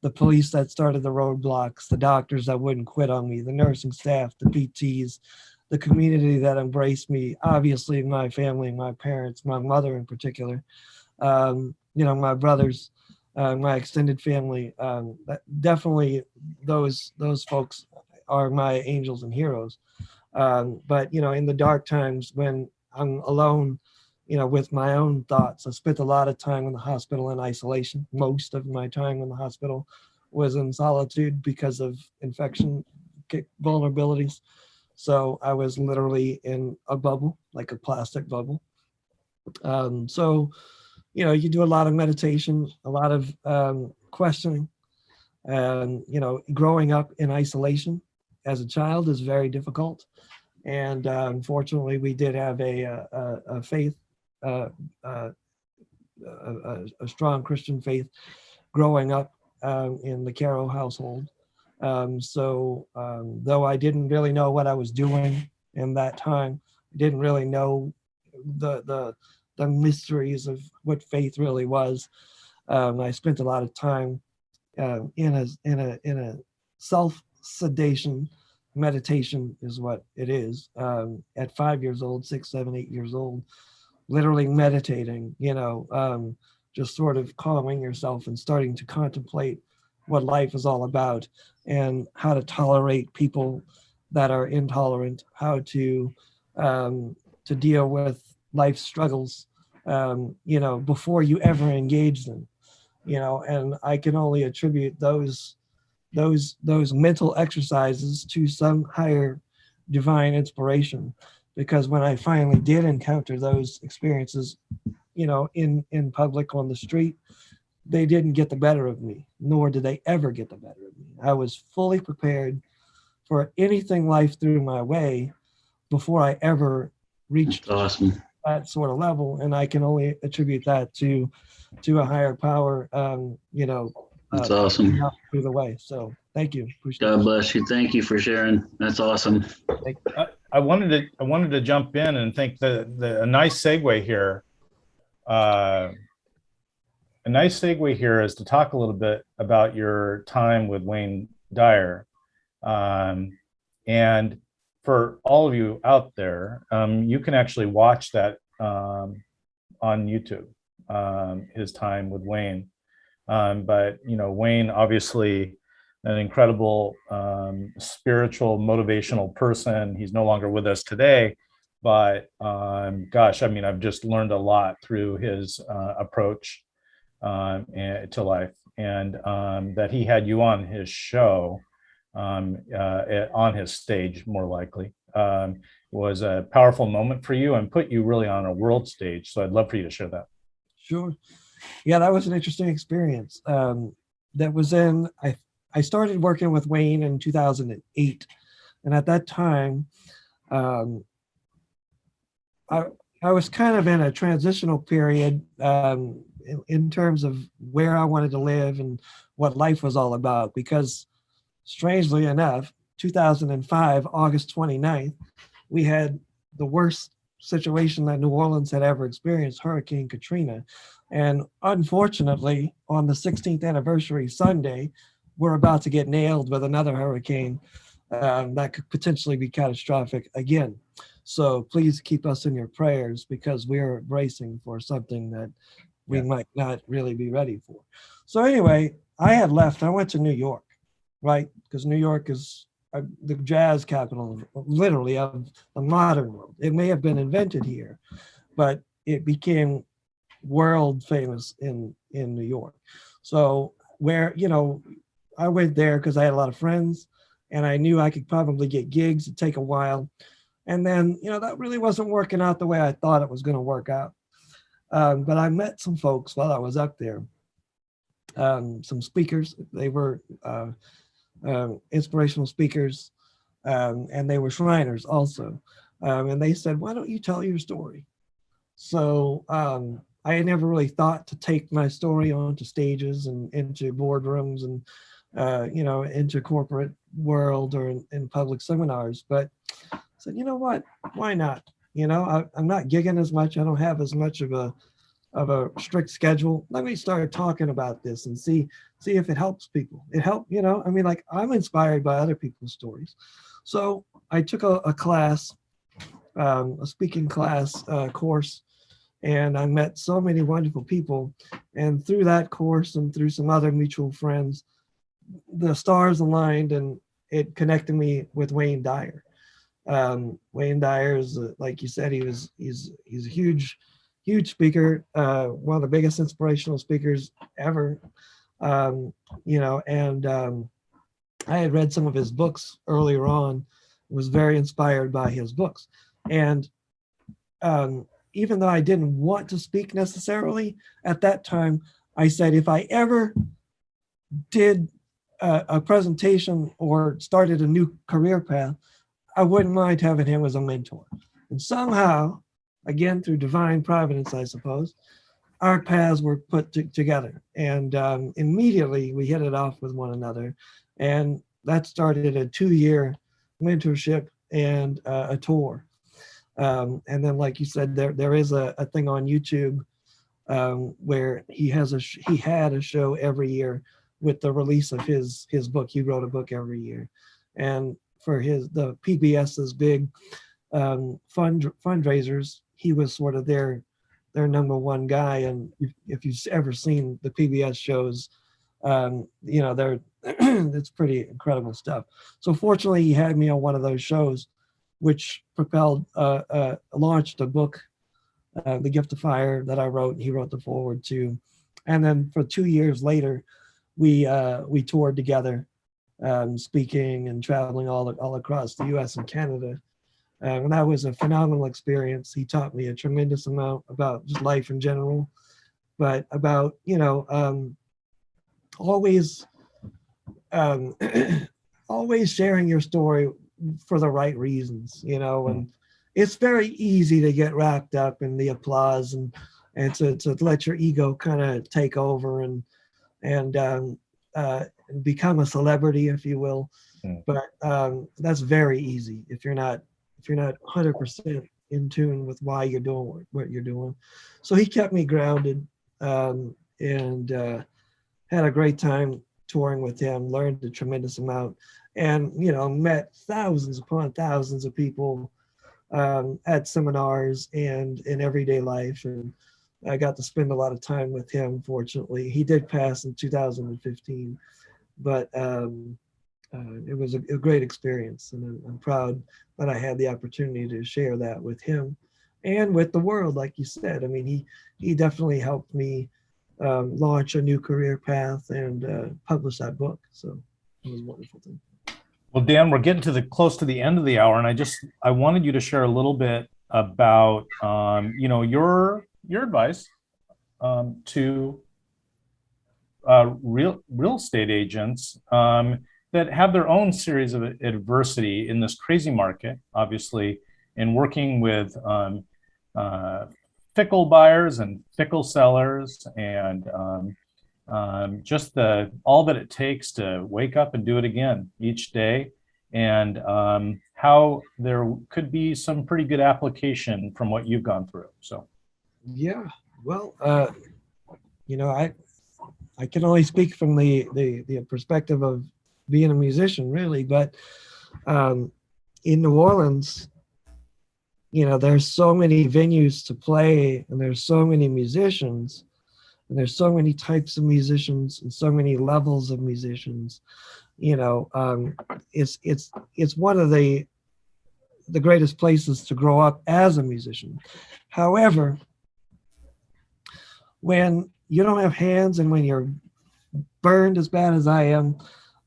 the police that started the roadblocks, the doctors that wouldn't quit on me, the nursing staff, the PTs, the community that embraced me, obviously my family, my parents, my mother in particular, my brothers, my extended family. Definitely those folks are my angels and heroes. But in the dark times when I'm alone, with my own thoughts, I spent a lot of time in the hospital in isolation. Most of my time in the hospital was in solitude because of infection vulnerabilities. So I was literally in a bubble, like a plastic bubble. So you do a lot of meditation, a lot of questioning. Growing up in isolation as a child is very difficult. And unfortunately, we did have a faith, a strong Christian faith growing up in the Caro household. So though I didn't really know what I was doing in that time, I didn't really know the mysteries of what faith really was. I spent a lot of time in a self-sedation. Meditation is what it is. At 5 years old, 6, 7, 8 years old, literally meditating, just sort of calming yourself and starting to contemplate what life is all about and how to tolerate people that are intolerant, how to deal with life struggles, before you ever engage them, and I can only attribute those mental exercises to some higher divine inspiration, because when I finally did encounter those experiences, in public on the street, they didn't get the better of me, nor did they ever get the better of me. I was fully prepared for anything life threw my way before I ever reached that sort of level. And I can only attribute that to a higher power, That's awesome. Through the way. So thank you. Appreciate God bless you. Thank you for sharing. That's awesome. I wanted to jump in and think a nice segue here. A nice segue here is to talk a little bit about your time with Wayne Dyer. And for all of you out there, you can actually watch that on YouTube, his time with Wayne. But Wayne obviously an incredible spiritual, motivational person. He's no longer with us today, but gosh, I mean, I've just learned a lot through his approach to life, and that he had you on his show, on his stage, more likely, was a powerful moment for you and put you really on a world stage. So I'd love for you to share that. Sure. Yeah, that was an interesting experience. That was I started working with Wayne in 2008. And at that time, I was kind of in a transitional period in terms of where I wanted to live and what life was all about, because strangely enough, 2005, August 29th, we had the worst situation that New Orleans had ever experienced, Hurricane Katrina. And unfortunately, on the 16th anniversary Sunday, we're about to get nailed with another hurricane that could potentially be catastrophic again. So please keep us in your prayers, because we're bracing for something that we might not really be ready for. So anyway, I had left. I went to New York, right? Because New York is the jazz capital, literally, of the modern world. It may have been invented here, but it became world famous in New York. So where, I went there because I had a lot of friends and I knew I could probably get gigs. It'd take a while. And then, that really wasn't working out the way I thought it was going to work out. But I met some folks while I was up there, some speakers. They were inspirational speakers, and they were Shriners also. And they said, why don't you tell your story? So I had never really thought to take my story onto stages and into boardrooms and, into corporate world or in public seminars. But I said, you know what, why not? I'm not gigging as much. I don't have as much of a strict schedule. Let me start talking about this and see if it helps people. It helped, I'm inspired by other people's stories. So I took a class, a speaking class course, and I met so many wonderful people. And through that course and through some other mutual friends, the stars aligned and it connected me with Wayne Dyer. Wayne Dyer is, like you said, he's a huge speaker, one of the biggest inspirational speakers ever. I had read some of his books earlier on, was very inspired by his books. And even though I didn't want to speak necessarily at that time, I said, if I ever did a presentation or started a new career path, I wouldn't mind having him as a mentor. And somehow, again, through divine providence, I suppose, our paths were put together. And immediately we hit it off with one another. And that started a 2-year mentorship and a tour. And then, like you said, there is a thing on YouTube where he had a show every year with the release of his book. He wrote a book every year. And for the PBS's big fundraisers, he was sort of their number one guy. And if you've ever seen the PBS shows, they're it's pretty incredible stuff. So fortunately, he had me on one of those shows, which launched a book, The Gift of Fire, that I wrote. He wrote the foreword to. And then for 2 years later, we toured together, speaking and traveling all across the U.S. and Canada. And that was a phenomenal experience. He taught me a tremendous amount about just life in general, but about, always always sharing your story for the right reasons, and it's very easy to get wrapped up in the applause and to let your ego kind of take over and become a celebrity, if you will. But that's very easy if you're not 100% in tune with why you're doing what you're doing. So he kept me grounded, and had a great time touring with him, learned a tremendous amount, and met thousands upon thousands of people at seminars and in everyday life. And I got to spend a lot of time with him. Fortunately, he did pass in 2015, but it was a great experience, and I'm proud that I had the opportunity to share that with him and with the world. Like you said, I mean, he definitely helped me launch a new career path and publish that book. So it was a wonderful thing. Well, Dan, we're getting to the close to the end of the hour, and I wanted you to share a little bit about your advice to real estate agents that have their own series of adversity in this crazy market, obviously, and working with fickle buyers and fickle sellers, and just all that it takes to wake up and do it again each day, and how there could be some pretty good application from what you've gone through. So, yeah, well, I can only speak from the perspective of being a musician, really, but in New Orleans, there's so many venues to play, and there's so many musicians, and there's so many types of musicians and so many levels of musicians. It's one of the greatest places to grow up as a musician. However, when you don't have hands and when you're burned as bad as I am,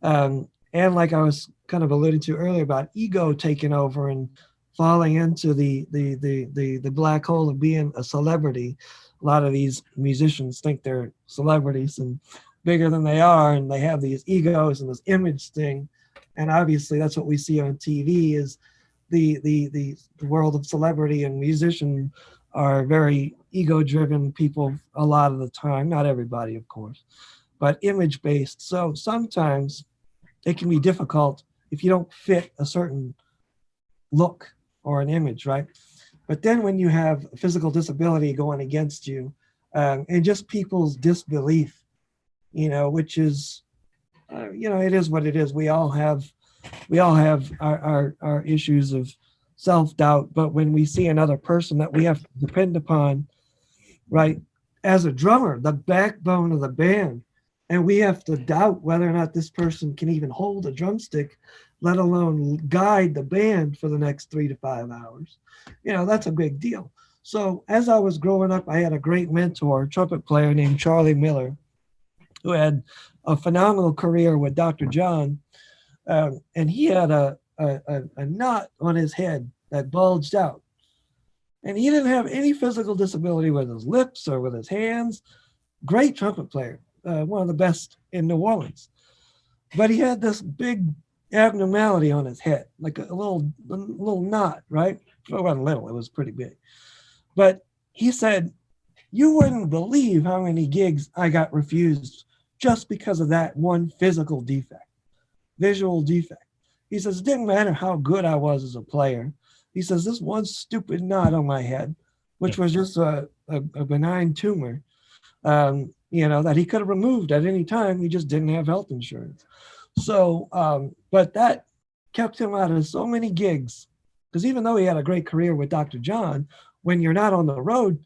and like I was kind of alluding to earlier about ego taking over and falling into the black hole of being a celebrity. A lot of these musicians think they're celebrities and bigger than they are, and they have these egos and this image thing. And obviously that's what we see on TV is the world of celebrity, and musicians are very ego-driven people a lot of the time. Not everybody, of course, but image-based. So sometimes it can be difficult if you don't fit a certain look or an image, right? But then when you have a physical disability going against you, and just people's disbelief, which is, it is what it is. We all have our issues of self-doubt, but when we see another person that we have to depend upon, right, as a drummer, the backbone of the band, and we have to doubt whether or not this person can even hold a drumstick, let alone guide the band for the next 3 to 5 hours. That's a big deal. So as I was growing up, I had a great mentor, a trumpet player named Charlie Miller, who had a phenomenal career with Dr. John. And he had a knot on his head that bulged out. And he didn't have any physical disability with his lips or with his hands. Great trumpet player, one of the best in New Orleans. But he had this big abnormality on his head, like a little knot, right? It wasn't little, it was pretty big. But he said, you wouldn't believe how many gigs I got refused just because of that one physical defect, visual defect. He says, it didn't matter how good I was as a player. He says, this one stupid knot on my head, which was just a benign tumor, that he could have removed at any time. He just didn't have health insurance. So, but that kept him out of so many gigs, because even though he had a great career with Dr. John, when you're not on the road,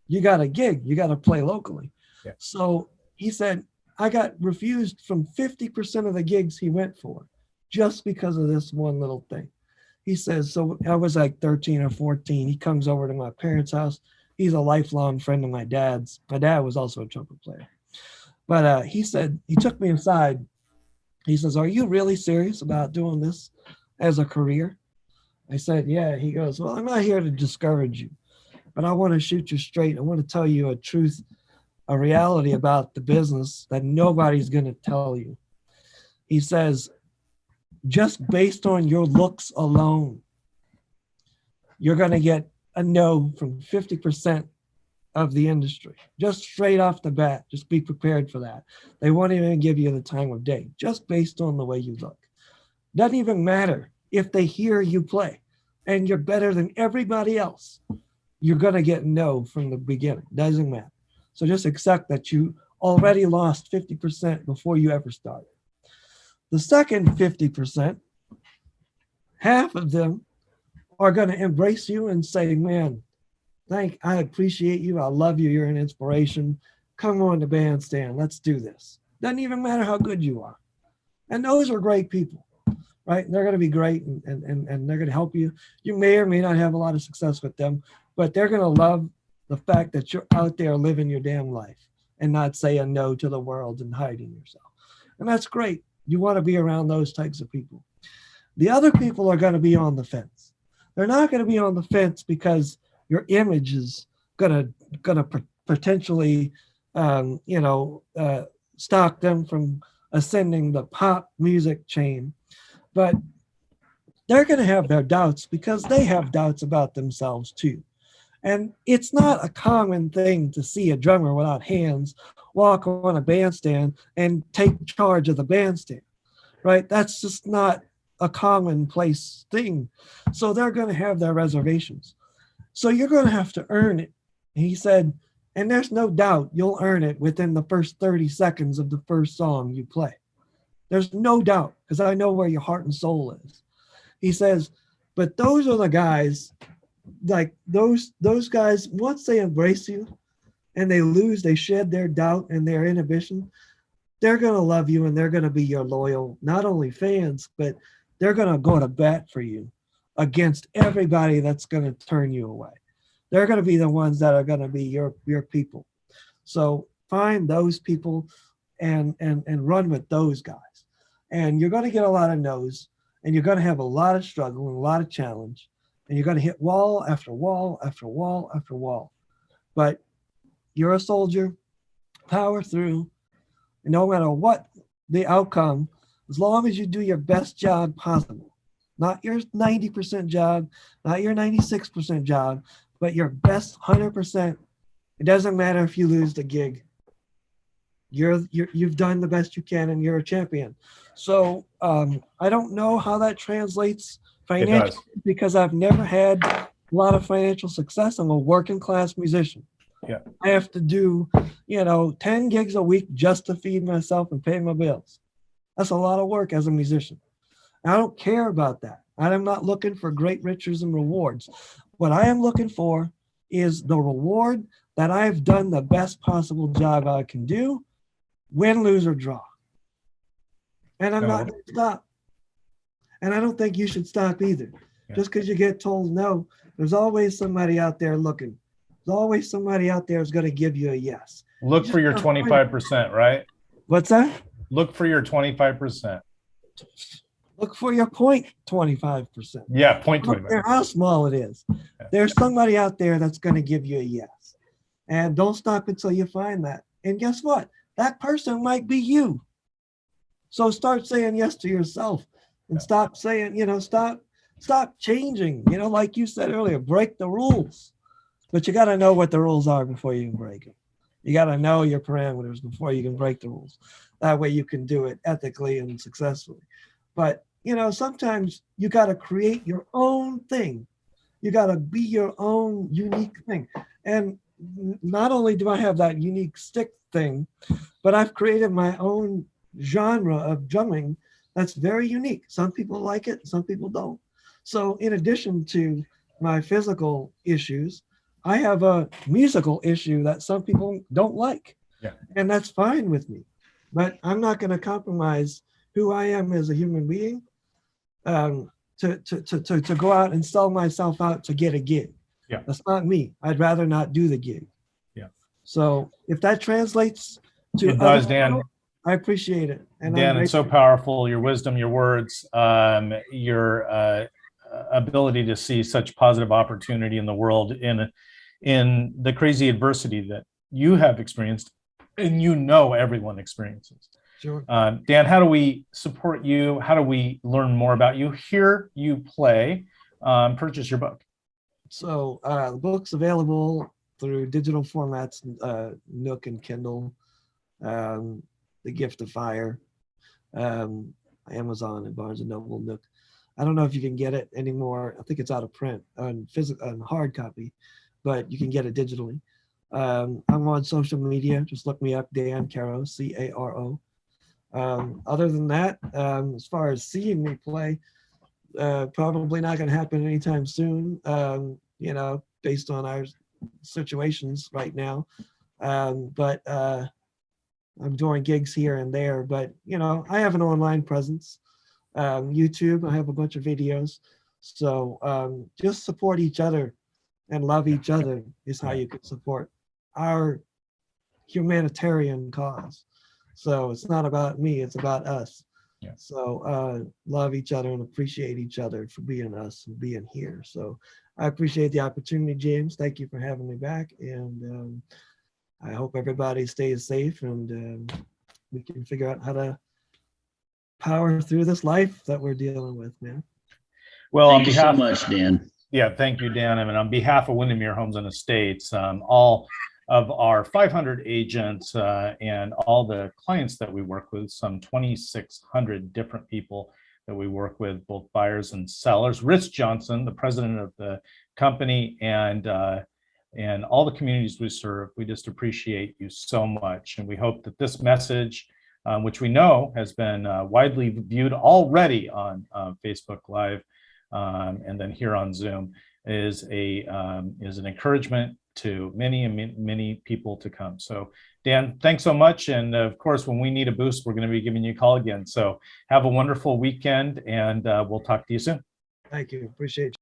you got a gig, you got to play locally. Yeah. So he said, I got refused from 50% of the gigs he went for just because of this one little thing. He says, so I was like 13 or 14. He comes over to my parents' house. He's a lifelong friend of my dad's. My dad was also a trumpet player. But he said, he took me aside. He says, are you really serious about doing this as a career? I said, yeah. He goes, well, I'm not here to discourage you, but I want to shoot you straight. I want to tell you a truth, a reality about the business that nobody's going to tell you. He says, just based on your looks alone, you're going to get a no from 50% of the industry. Just straight off the bat, just be prepared for that. They won't even give you the time of day, just based on the way you look. Doesn't even matter if they hear you play and you're better than everybody else. You're going to get no from the beginning. Doesn't matter. So just accept that you already lost 50% before you ever started. The second 50%, half of them are going to embrace you and say, man, I appreciate you. I love you. You're an inspiration. Come on the bandstand. Let's do this. Doesn't even matter how good you are. And those are great people, right? And they're going to be great, and they're going to help you. You may or may not have a lot of success with them, but they're going to love the fact that you're out there living your damn life and not saying no to the world and hiding yourself. And that's great. You want to be around those types of people. The other people are going to be on the fence. They're not going to be on the fence because your image is going to potentially, stop them from ascending the pop music chain. But they're going to have their doubts because they have doubts about themselves too. And it's not a common thing to see a drummer without hands walk on a bandstand and take charge of the bandstand, right? That's just not a commonplace thing. So they're going to have their reservations. So you're going to have to earn it. And he said, and there's no doubt you'll earn it within the first 30 seconds of the first song you play. There's no doubt, because I know where your heart and soul is. He says, but those are the guys, like those guys, once they embrace you and they shed their doubt and their inhibition, they're going to love you and they're going to be your loyal, not only fans, but they're going to go to bat for you against everybody that's going to turn you away. They're going to be the ones that are going to be your people. So find those people and run with those guys. And you're going to get a lot of no's, and you're going to have a lot of struggle and a lot of challenge, and you're going to hit wall after wall after wall after wall. But you're a soldier, power through, and no matter what the outcome, as long as you do your best job possible, not your 90% job, not your 96% job, but your best 100%. It doesn't matter if you lose the gig. You've done the best you can, and you're a champion. So I don't know how that translates financially because I've never had a lot of financial success. I'm a working class musician. Yeah. I have to do, 10 gigs a week just to feed myself and pay my bills. That's a lot of work as a musician. I don't care about that. I'm not looking for great riches and rewards. What I am looking for is the reward that I've done the best possible job I can do, win, lose, or draw. And I'm not going to stop. And I don't think you should stop either. Yeah. Just because you get told no, there's always somebody out there looking. There's always somebody out there who's going to give you a yes. Look for your 25%, right? What's that? Look for your 25%. Look for your 0.25%. Yeah, 0.25%. I don't care how small it is. Yeah. There's somebody out there that's going to give you a yes. And don't stop until you find that. And guess what? That person might be you. So start saying yes to yourself and stop saying, stop changing. Like you said earlier, break the rules. But you got to know what the rules are before you can break them. You got to know your parameters before you can break the rules. That way you can do it ethically and successfully. But, sometimes you got to create your own thing. You got to be your own unique thing. And not only do I have that unique stick thing, but I've created my own genre of drumming that's very unique. Some people like it, some people don't. So in addition to my physical issues, I have a musical issue that some people don't like. Yeah. And that's fine with me. But I'm not going to compromise who I am as a human being to go out and sell myself out to get a gig. Yeah. That's not me. I'd rather not do the gig. Yeah. So if that translates to it does, Dan. I appreciate it. And Dan, it's so powerful. Your wisdom, your words, your ability to see such positive opportunity in the world, in the crazy adversity that you have experienced, and everyone experiences. Sure. Dan, how do we support you? How do we learn more about you? Hear you play, purchase your book. So the book's available through digital formats, Nook and Kindle, The Gift of Fire, Amazon and Barnes & Noble, Nook. I don't know if you can get it anymore. I think it's out of print on hard copy, but you can get it digitally. I'm on social media. Just look me up, Dan Caro, Caro. Other than that, as far as seeing me play, probably not going to happen anytime soon, based on our situations right now. But I'm doing gigs here and there, but you know, I have an online presence. YouTube, I have a bunch of videos. So just support each other and love each other is how you can support our humanitarian cause. So it's not about me, it's about us. Yeah. So love each other and appreciate each other for being us and being here. So I appreciate the opportunity, James. Thank you for having me back. And I hope everybody stays safe and we can figure out how to power through this life that we're dealing with, man. Well, Thank you so much, Dan. Yeah, thank you, Dan. I mean, on behalf of Windermere Homes and Estates, all of our 500 agents and all the clients that we work with, some 2,600 different people that we work with, both buyers and sellers. Rich Johnson, the president of the company, and all the communities we serve, we just appreciate you so much. And we hope that this message, which we know has been widely viewed already on Facebook Live, and then here on Zoom, is an encouragement to many people to come. So Dan, thanks so much. And of course, when we need a boost, we're going to be giving you a call again. So have a wonderful weekend, and we'll talk to you soon. Thank you. Appreciate you.